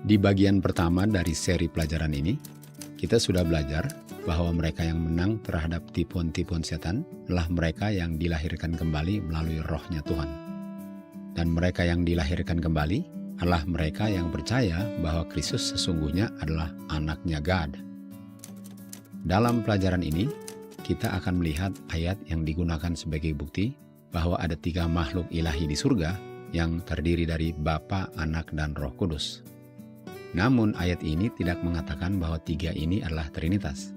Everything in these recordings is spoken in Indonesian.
Di bagian pertama dari seri pelajaran ini, kita sudah belajar bahwa mereka yang menang terhadap tipuan-tipuan setan adalah mereka yang dilahirkan kembali melalui rohnya Tuhan. Dan mereka yang dilahirkan kembali adalah mereka yang percaya bahwa Kristus sesungguhnya adalah anaknya God. Dalam pelajaran ini, kita akan melihat ayat yang digunakan sebagai bukti bahwa ada 3 makhluk ilahi di surga yang terdiri dari Bapa, Anak, dan Roh Kudus. Namun ayat ini tidak mengatakan bahwa 3 ini adalah Trinitas.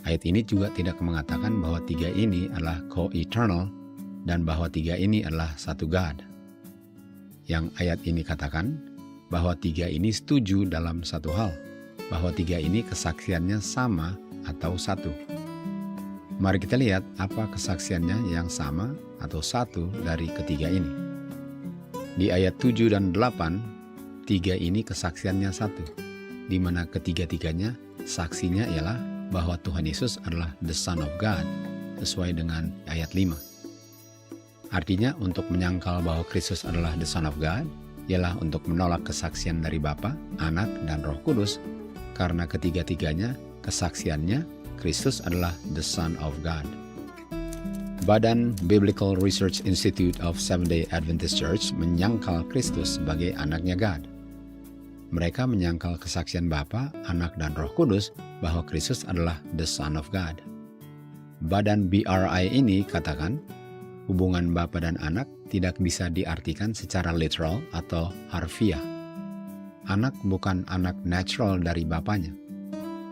Ayat ini juga tidak mengatakan bahwa 3 ini adalah co-eternal dan bahwa 3 ini adalah satu God. Yang ayat ini katakan bahwa 3 ini setuju dalam satu hal, bahwa 3 ini kesaksiannya sama atau satu. Mari kita lihat apa kesaksiannya yang sama atau satu dari ketiga ini. Di ayat 7 dan 8, 3 ini kesaksiannya satu, di mana ketiga-tiganya saksinya ialah bahwa Tuhan Yesus adalah the Son of God, sesuai dengan ayat 5. Artinya untuk menyangkal bahwa Kristus adalah the Son of God, ialah untuk menolak kesaksian dari Bapa, Anak, dan Roh Kudus, karena ketiga-tiganya kesaksiannya Kristus adalah the Son of God. Badan Biblical Research Institute of Seventh-day Adventist Church menyangkal Kristus sebagai anaknya God. Mereka menyangkal kesaksian Bapa, Anak, dan Roh Kudus bahwa Kristus adalah the Son of God. Badan BRI ini katakan, hubungan Bapa dan Anak tidak bisa diartikan secara literal atau harfiah. Anak bukan anak natural dari Bapanya,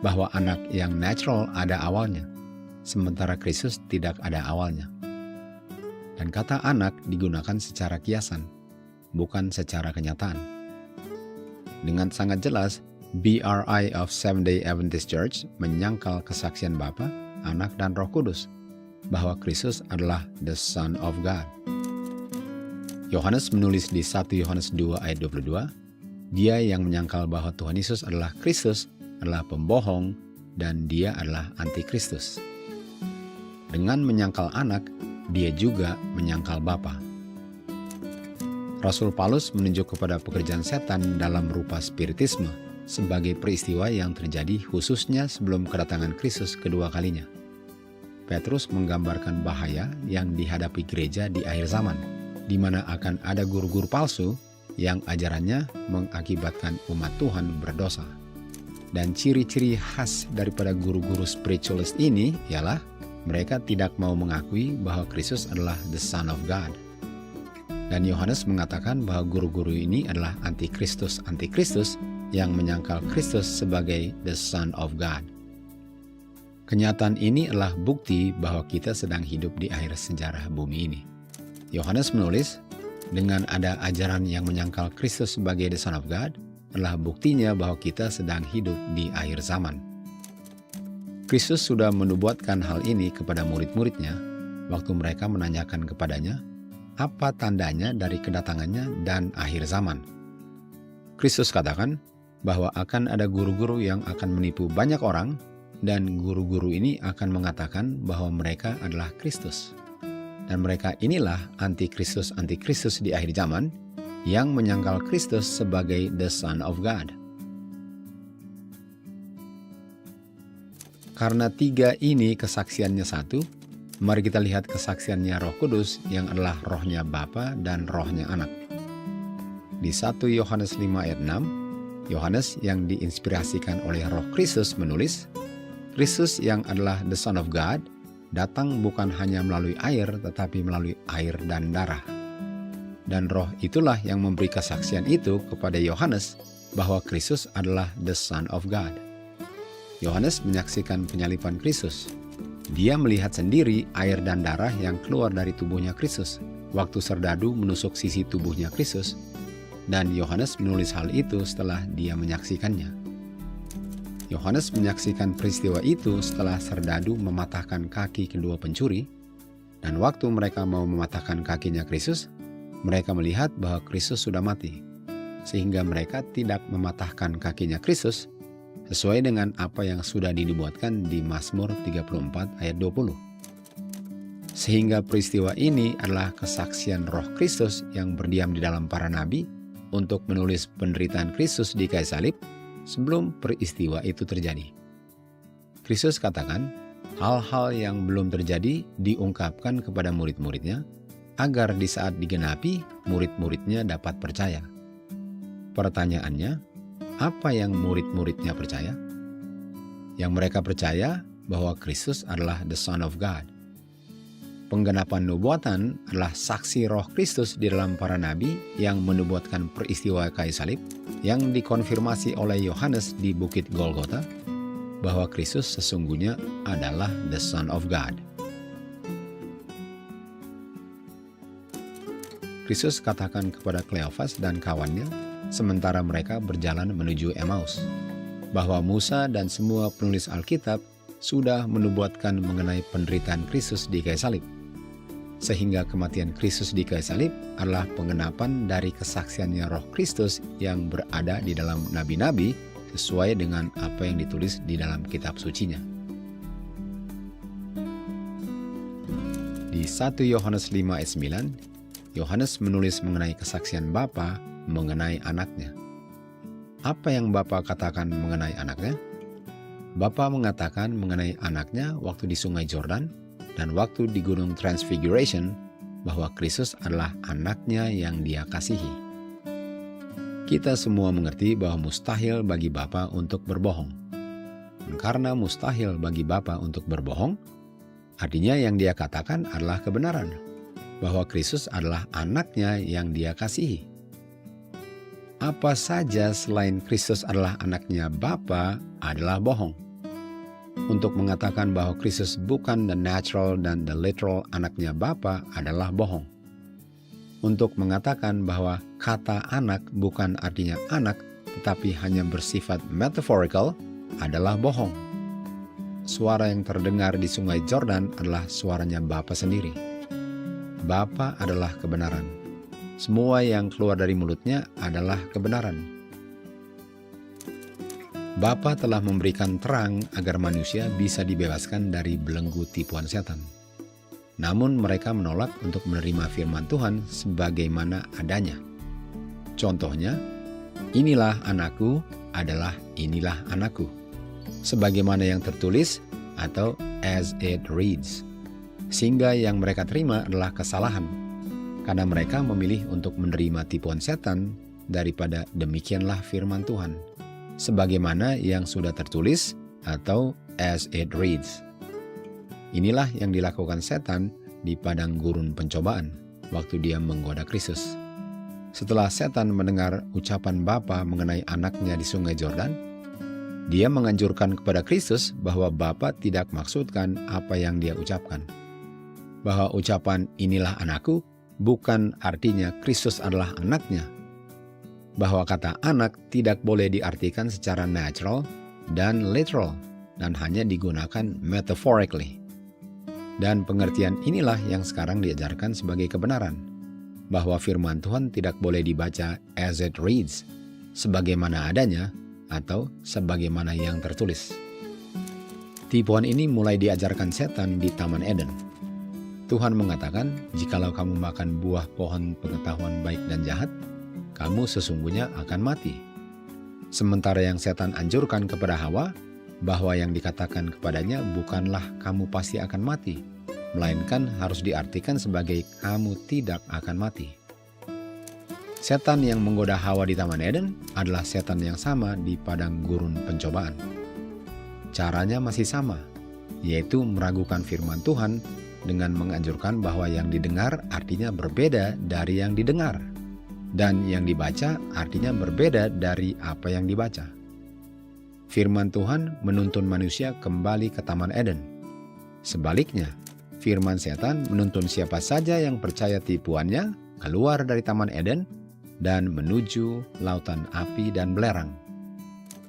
bahwa anak yang natural ada awalnya, sementara Kristus tidak ada awalnya. Dan kata anak digunakan secara kiasan, bukan secara kenyataan. Dengan sangat jelas, BRI of Seventh-day Adventist Church menyangkal kesaksian Bapa, Anak, dan Roh Kudus bahwa Kristus adalah the Son of God. Yohanes menulis di 1 Yohanes 2 ayat 22, dia yang menyangkal bahwa Tuhan Yesus adalah Kristus adalah pembohong dan dia adalah antikristus. Dengan menyangkal anak, dia juga menyangkal Bapa. Rasul Paulus menunjuk kepada pekerjaan setan dalam rupa spiritisme sebagai peristiwa yang terjadi khususnya sebelum kedatangan Kristus kedua kalinya. Petrus menggambarkan bahaya yang dihadapi gereja di akhir zaman, di mana akan ada guru-guru palsu yang ajarannya mengakibatkan umat Tuhan berdosa. Dan ciri-ciri khas daripada guru-guru spiritualis ini ialah mereka tidak mau mengakui bahwa Kristus adalah the Son of God. Dan Yohanes mengatakan bahwa guru-guru ini adalah antikristus yang menyangkal Kristus sebagai the Son of God. Kenyataan ini adalah bukti bahwa kita sedang hidup di akhir sejarah bumi ini. Yohanes menulis, dengan ada ajaran yang menyangkal Kristus sebagai the Son of God, adalah buktinya bahwa kita sedang hidup di akhir zaman. Kristus sudah menubuatkan hal ini kepada murid-muridnya waktu mereka menanyakan kepadanya apa tandanya dari kedatangannya dan akhir zaman. Kristus katakan bahwa akan ada guru-guru yang akan menipu banyak orang dan guru-guru ini akan mengatakan bahwa mereka adalah Kristus. Dan mereka inilah antikristus di akhir zaman yang menyangkal Kristus sebagai the Son of God. Karena 3 ini kesaksiannya satu, mari kita lihat kesaksiannya Roh Kudus yang adalah rohnya Bapa dan rohnya Anak. Di 1 Yohanes 5 ayat 6, Yohanes yang diinspirasikan oleh Roh Kristus menulis, Kristus yang adalah the Son of God datang bukan hanya melalui air tetapi melalui air dan darah. Dan roh itulah yang memberi kesaksian itu kepada Yohanes bahwa Kristus adalah the Son of God. Yohanes menyaksikan penyaliban Kristus. Dia melihat sendiri air dan darah yang keluar dari tubuhnya Kristus waktu serdadu menusuk sisi tubuhnya Kristus, dan Yohanes menulis hal itu setelah dia menyaksikannya. Yohanes menyaksikan peristiwa itu setelah serdadu mematahkan kaki kedua pencuri, dan waktu mereka mau mematahkan kakinya Kristus, mereka melihat bahwa Kristus sudah mati, sehingga mereka tidak mematahkan kakinya Kristus, sesuai dengan apa yang sudah dinubuatkan di Mazmur 34 ayat 20. Sehingga peristiwa ini adalah kesaksian Roh Kristus yang berdiam di dalam para nabi untuk menulis penderitaan Kristus di kayu salib sebelum peristiwa itu terjadi. Kristus katakan, hal-hal yang belum terjadi diungkapkan kepada murid-muridnya, agar di saat digenapi, murid-muridnya dapat percaya. Pertanyaannya, apa yang murid-muridnya percaya? Yang mereka percaya bahwa Kristus adalah the Son of God. Penggenapan nubuatan adalah saksi roh Kristus di dalam para nabi yang menubuatkan peristiwa kayu salib yang dikonfirmasi oleh Yohanes di Bukit Golgota, bahwa Kristus sesungguhnya adalah the Son of God. Kristus katakan kepada Kleofas dan kawannya sementara mereka berjalan menuju Emmaus, bahwa Musa dan semua penulis Alkitab sudah menubuatkan mengenai penderitaan Kristus di kayu salib, sehingga kematian Kristus di kayu salib adalah penggenapan dari kesaksiannya roh Kristus yang berada di dalam nabi-nabi sesuai dengan apa yang ditulis di dalam kitab sucinya. Di 1 Yohanes 5 ayat 9, Yohanes menulis mengenai kesaksian Bapa mengenai anaknya. Apa yang Bapa katakan mengenai anaknya? Bapa mengatakan mengenai anaknya waktu di Sungai Jordan dan waktu di Gunung Transfiguration bahwa Kristus adalah anaknya yang Dia kasihi. Kita semua mengerti bahwa mustahil bagi Bapa untuk berbohong. Dan karena mustahil bagi Bapa untuk berbohong, artinya yang Dia katakan adalah kebenaran, bahwa Kristus adalah anaknya yang Dia kasihi. Apa saja selain Kristus adalah anaknya Bapa adalah bohong. Untuk mengatakan bahwa Kristus bukan the natural dan the literal anaknya Bapa adalah bohong. Untuk mengatakan bahwa kata anak bukan artinya anak, tetapi hanya bersifat metaphorical adalah bohong. Suara yang terdengar di Sungai Jordan adalah suaranya Bapa sendiri. Bapa adalah kebenaran. Semua yang keluar dari mulutnya adalah kebenaran. Bapa telah memberikan terang agar manusia bisa dibebaskan dari belenggu tipuan setan. Namun mereka menolak untuk menerima firman Tuhan sebagaimana adanya. Contohnya, inilah anakku adalah inilah anakku, sebagaimana yang tertulis atau as it reads. Sehingga yang mereka terima adalah kesalahan, karena mereka memilih untuk menerima tipuan setan daripada demikianlah firman Tuhan, sebagaimana yang sudah tertulis atau as it reads. Inilah yang dilakukan setan di padang gurun pencobaan waktu dia menggoda Kristus. Setelah setan mendengar ucapan Bapa mengenai anaknya di Sungai Jordan, dia menganjurkan kepada Kristus bahwa Bapa tidak maksudkan apa yang dia ucapkan. Bahwa ucapan inilah anakku bukan artinya Kristus adalah anaknya. Bahwa kata anak tidak boleh diartikan secara natural dan literal dan hanya digunakan metaphorically. Dan pengertian inilah yang sekarang diajarkan sebagai kebenaran, bahwa firman Tuhan tidak boleh dibaca as it reads, sebagaimana adanya, atau sebagaimana yang tertulis. Tipuan ini mulai diajarkan setan di Taman Eden. Tuhan mengatakan, jikalau kamu makan buah pohon pengetahuan baik dan jahat, kamu sesungguhnya akan mati. Sementara yang setan anjurkan kepada Hawa, bahwa yang dikatakan kepadanya bukanlah kamu pasti akan mati, melainkan harus diartikan sebagai kamu tidak akan mati. Setan yang menggoda Hawa di Taman Eden adalah setan yang sama di padang gurun pencobaan. Caranya masih sama, yaitu meragukan firman Tuhan dengan menganjurkan bahwa yang didengar artinya berbeda dari yang didengar, dan yang dibaca artinya berbeda dari apa yang dibaca. Firman Tuhan menuntun manusia kembali ke Taman Eden. Sebaliknya, firman setan menuntun siapa saja yang percaya tipuannya keluar dari Taman Eden dan menuju lautan api dan belerang.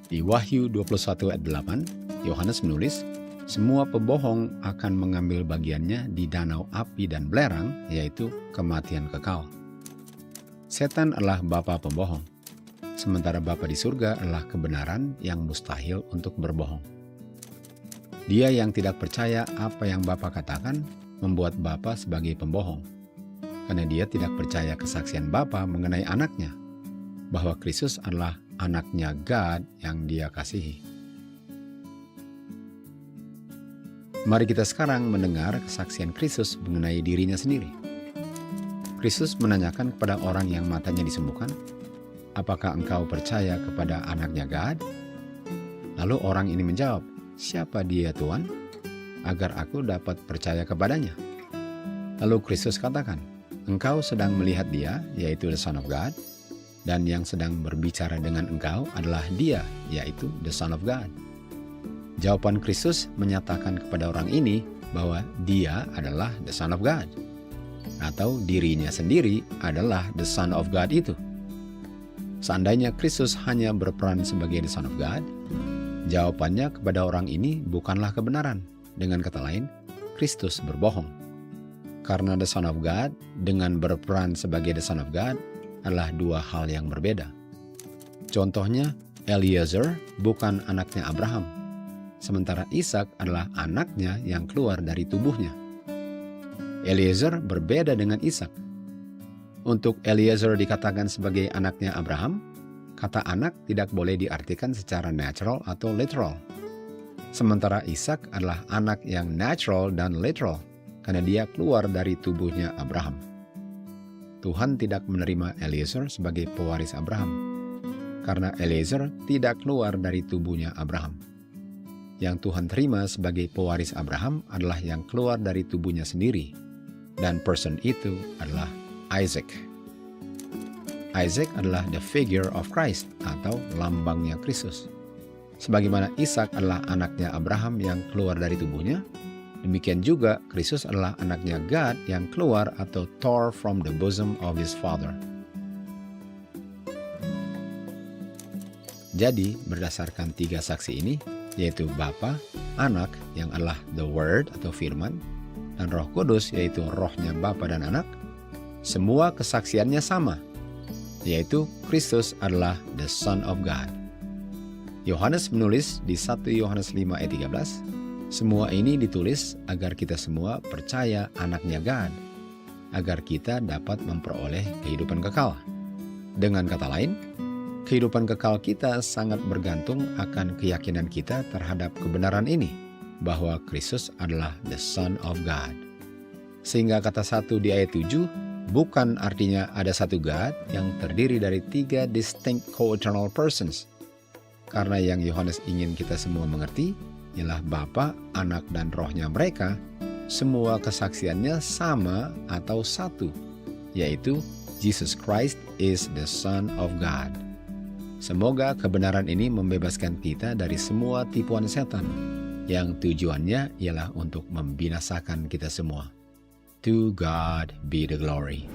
Di Wahyu 21 ayat 8, Yohanes menulis, semua pembohong akan mengambil bagiannya di danau api dan belerang, yaitu kematian kekal. Setan adalah bapa pembohong. Sementara Bapa di surga adalah kebenaran yang mustahil untuk berbohong. Dia yang tidak percaya apa yang Bapa katakan membuat Bapa sebagai pembohong, karena dia tidak percaya kesaksian Bapa mengenai anaknya. bahwa Kristus adalah anaknya God yang Dia kasihi. Mari kita sekarang mendengar kesaksian Kristus mengenai dirinya sendiri. Kristus menanyakan kepada orang yang matanya disembuhkan, "Apakah engkau percaya kepada anaknya God?" Lalu orang ini menjawab, "Siapa dia Tuhan? Agar aku dapat percaya kepadanya." Lalu Kristus katakan, "Engkau sedang melihat dia, yaitu the Son of God, dan yang sedang berbicara dengan engkau adalah dia, yaitu the Son of God." Jawaban Kristus menyatakan kepada orang ini bahwa dia adalah the Son of God, atau dirinya sendiri adalah the Son of God itu. Seandainya Kristus hanya berperan sebagai the Son of God, jawabannya kepada orang ini bukanlah kebenaran. Dengan kata lain, Kristus berbohong. Karena the Son of God dengan berperan sebagai the Son of God adalah dua hal yang berbeda. Contohnya, Eliezer bukan anaknya Abraham, sementara Ishak adalah anaknya yang keluar dari tubuhnya. Eliezer berbeda dengan Ishak. Untuk Eliezer dikatakan sebagai anaknya Abraham, kata anak tidak boleh diartikan secara natural atau literal. Sementara Ishak adalah anak yang natural dan literal karena dia keluar dari tubuhnya Abraham. Tuhan tidak menerima Eliezer sebagai pewaris Abraham karena Eliezer tidak keluar dari tubuhnya Abraham. Yang Tuhan terima sebagai pewaris Abraham adalah yang keluar dari tubuhnya sendiri, dan person itu adalah Isaac. Isaac adalah the figure of Christ atau lambangnya Kristus. Sebagaimana Ishak adalah anaknya Abraham yang keluar dari tubuhnya, demikian juga Kristus adalah anaknya God yang keluar atau tore from the bosom of his father. Jadi, berdasarkan tiga saksi ini, yaitu Bapa, Anak yang adalah the Word atau firman, dan Roh Kudus yaitu rohnya Bapa dan Anak, semua kesaksiannya sama, yaitu Kristus adalah the Son of God. Yohanes menulis di 1 Yohanes 5 ayat 13, "Semua ini ditulis agar kita semua percaya anaknya God, agar kita dapat memperoleh kehidupan kekal." Dengan kata lain, kehidupan kekal kita sangat bergantung akan keyakinan kita terhadap kebenaran ini, bahwa Kristus adalah the Son of God. Sehingga kata 1 di ayat 7 bukan artinya ada satu God yang terdiri dari tiga distinct co-eternal persons. Karena yang Yohanes ingin kita semua mengerti ialah Bapa, Anak, dan Rohnya mereka, semua kesaksiannya sama atau satu, yaitu Jesus Christ is the Son of God. Semoga kebenaran ini membebaskan kita dari semua tipuan setan, yang tujuannya ialah untuk membinasakan kita semua. To God be the glory.